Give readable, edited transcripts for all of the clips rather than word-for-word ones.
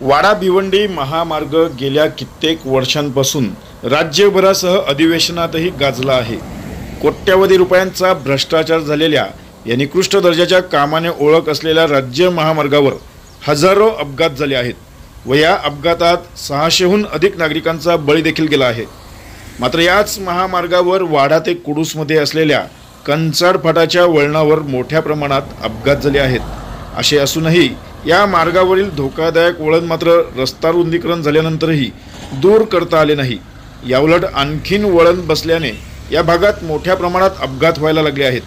वाडा भिवंडी महामार्ग गेल्या कित्येक वर्षांपासून राज्यभरासह अधिवेशनातही गाजला आहे। कोट्यवधी रुपयांचा भ्रष्टाचार झालेल्या या निकृष्ट दर्जाच्या कामाने ओळख असलेल्या राज्य महामार्गावर हजारो अपघात झाले आहेत व या अपघातात 600हून अधिक नागरिकांचा बळी देखील गेला आहे। मात्र याच महामार्गावर वाडा ते कुडूसमध्ये असलेल्या कंचाड फाटाच्या वळणावर मोठ्या प्रमाणात अपघात झाले आहेत। असे असूनही या मार्गावरील धोकादायक वळण मात्र रस्ता रुंदीकरण झाल्यानंतरही दूर करता आले नाही। याउलट आणखीन वळण बसल्याने या भागात मोठ्या प्रमाणात अपघात व्हायला लागले आहेत।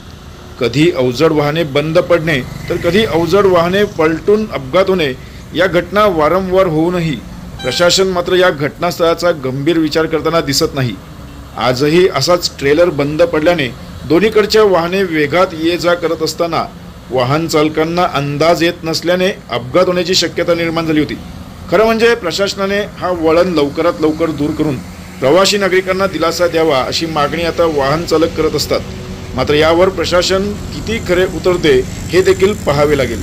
कधी अवजड वाहने बंद पडणे तर कधी अवजड वाहने पलटून अपघात होणे या घटना वारंवार होऊनही प्रशासन मात्र या घटनास्थळाचा गंभीर विचार करताना दिसत नाही। आजही असाच ट्रेलर बंद पडल्याने दोन्हीकडच्या वाहने वेगात ये जा करत असताना वाहन चालकांना अंदाज येत नसल्याने अपघात होण्याची शक्यता निर्माण झाली होती। खरं म्हणजे प्रशासनाने हा वळण लवकरात लवकर दूर करून प्रवासी नागरिकांना दिलासा द्यावा अशी मागणी आता वाहन चालक करत असतात। मात्र यावर प्रशासन किती खरे उतरते हे देखील पाहावे लागेल।